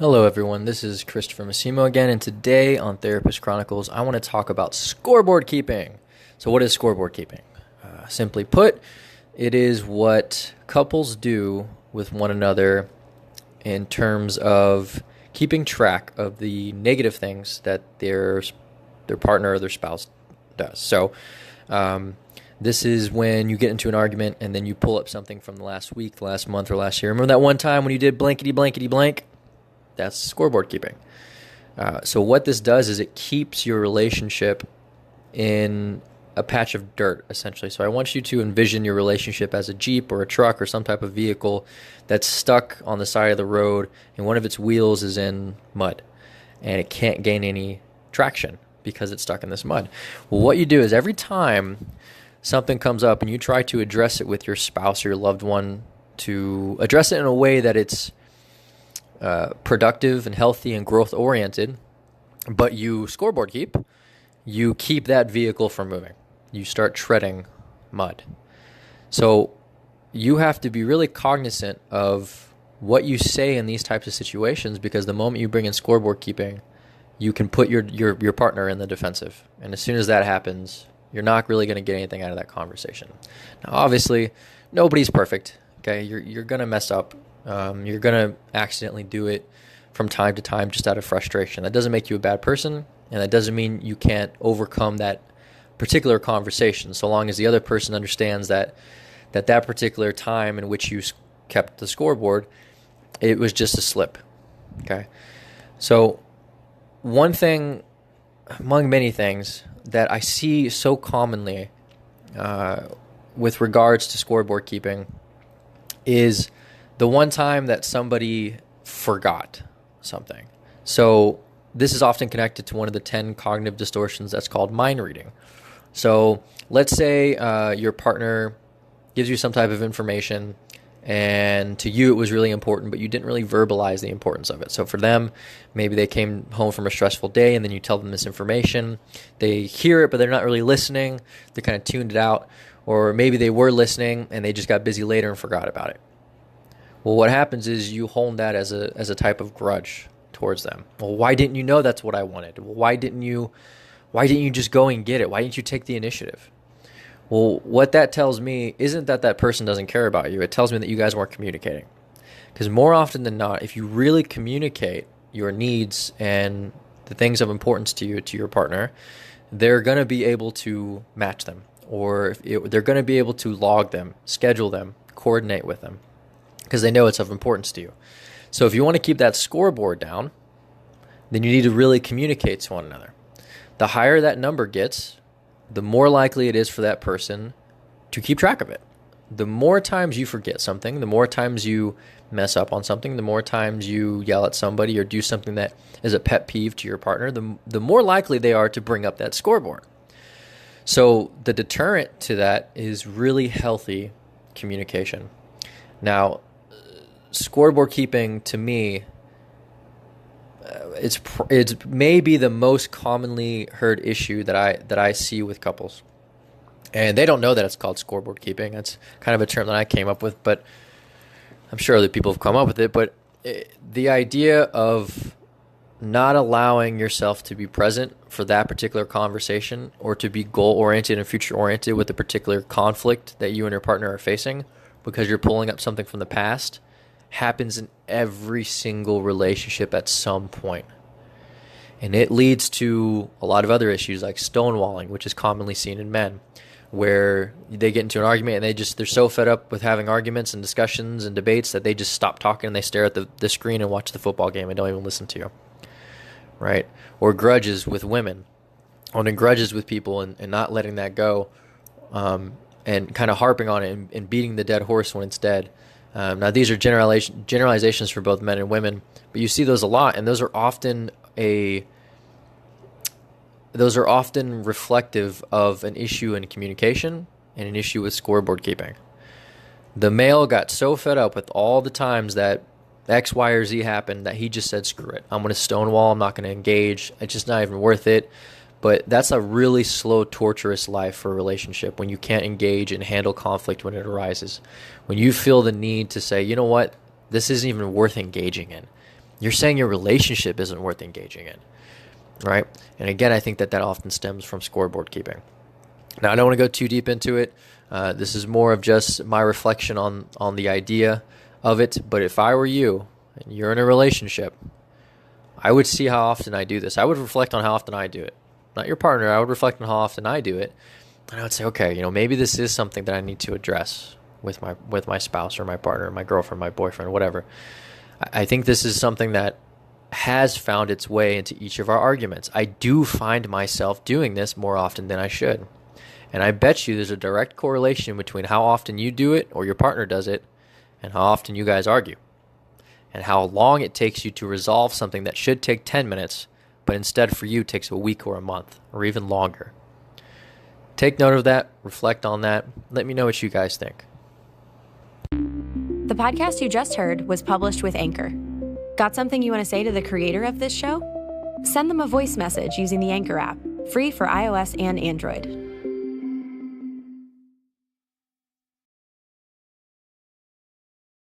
Hello everyone, this is Christopher Massimo again, and today on Therapist Chronicles, I want to talk about scoreboard keeping. So what is scoreboard keeping? Simply put, it is what couples do with one another in terms of keeping track of the negative things that their partner or their spouse does. So this is when you get into an argument and then you pull up something from the last week, the last month, or last year. Remember that one time when you did blankety blankety blank? That's scoreboard keeping. So what this does is it keeps your relationship in a patch of dirt, essentially. So I want you to envision your relationship as a Jeep or a truck or some type of vehicle that's stuck on the side of the road, and one of its wheels is in mud, and it can't gain any traction because it's stuck in this mud. Well, what you do is every time something comes up and you try to address it with your spouse or your loved one, to address it in a way that it's productive and healthy and growth oriented, but you scoreboard keep, you keep that vehicle from moving. You start treading mud. So you have to be really cognizant of what you say in these types of situations, because the moment you bring in scoreboard keeping, you can put your partner in the defensive. And as soon as that happens, you're not really going to get anything out of that conversation. Now, obviously, nobody's perfect. Okay, you're going to mess up. You're going to accidentally do it from time to time just out of frustration. That doesn't make you a bad person, and that doesn't mean you can't overcome that particular conversation, so long as the other person understands that particular time in which you kept the scoreboard, it was just a slip. Okay? So one thing among many things that I see so commonly with regards to scoreboard keeping is the one time that somebody forgot something. So this is often connected to one of the 10 cognitive distortions that's called mind reading. So let's say your partner gives you some type of information, and to you it was really important, but you didn't really verbalize the importance of it. So for them, maybe they came home from a stressful day and then you tell them this information. They hear it, but they're not really listening. They kind of tuned it out. Or maybe they were listening and they just got busy later and forgot about it. Well, what happens is you hold that as a type of grudge towards them. Well, why didn't you know that's what I wanted? Well, why didn't you just go and get it? Why didn't you take the initiative? Well, what that tells me isn't that person doesn't care about you. It tells me that you guys weren't communicating. Because more often than not, if you really communicate your needs and the things of importance to you, to your partner, they're going to be able to match them. Or they're going to be able to log them, schedule them, coordinate with them, because they know it's of importance to you. So if you want to keep that scoreboard down, then you need to really communicate to one another. The higher that number gets, the more likely it is for that person to keep track of it. The more times you forget something, the more times you mess up on something, the more times you yell at somebody or do something that is a pet peeve to your partner, the more likely they are to bring up that scoreboard. So the deterrent to that is really healthy communication. Now, scoreboard keeping, to me, it's maybe the most commonly heard issue that I see with couples, and they don't know that it's called scoreboard keeping. That's kind of a term that I came up with, but I'm sure other people have come up with it. But the idea of not allowing yourself to be present for that particular conversation, or to be goal-oriented and future-oriented with a particular conflict that you and your partner are facing because you're pulling up something from the past, happens in every single relationship at some point. And it leads to a lot of other issues like stonewalling, which is commonly seen in men, where they get into an argument and they're so fed up with having arguments and discussions and debates that they just stop talking and they stare at the screen and watch the football game and don't even listen to you. Right? Or grudges with women, holding grudges with people and not letting that go, and kind of harping on it and beating the dead horse when it's dead. Now, these are generalizations for both men and women, but you see those a lot, and those are often reflective of an issue in communication and an issue with scoreboard keeping. The male got so fed up with all the times that X, Y, or Z happened that he just said, screw it. I'm going to stonewall. I'm not going to engage. It's just not even worth it. But that's a really slow, torturous life for a relationship, when you can't engage and handle conflict when it arises. When you feel the need to say, you know what, this isn't even worth engaging in. You're saying your relationship isn't worth engaging in, right? And again, I think that often stems from scoreboard keeping. Now, I don't want to go too deep into it. This is more of just my reflection on the idea of it. But if I were you and you're in a relationship, I would see how often I do this. I would reflect on how often I do it. Not your partner. I would reflect on how often I do it. And I would say, okay, maybe this is something that I need to address with my spouse or my partner, my girlfriend, my boyfriend, whatever. I think this is something that has found its way into each of our arguments. I do find myself doing this more often than I should. And I bet you there's a direct correlation between how often you do it or your partner does it and how often you guys argue. And how long it takes you to resolve something that should take 10 minutes, but instead for you takes a week or a month or even longer. Take note of that, reflect on that. Let me know what you guys think. The podcast you just heard was published with Anchor. Got something you want to say to the creator of this show? Send them a voice message using the Anchor app, free for iOS and Android.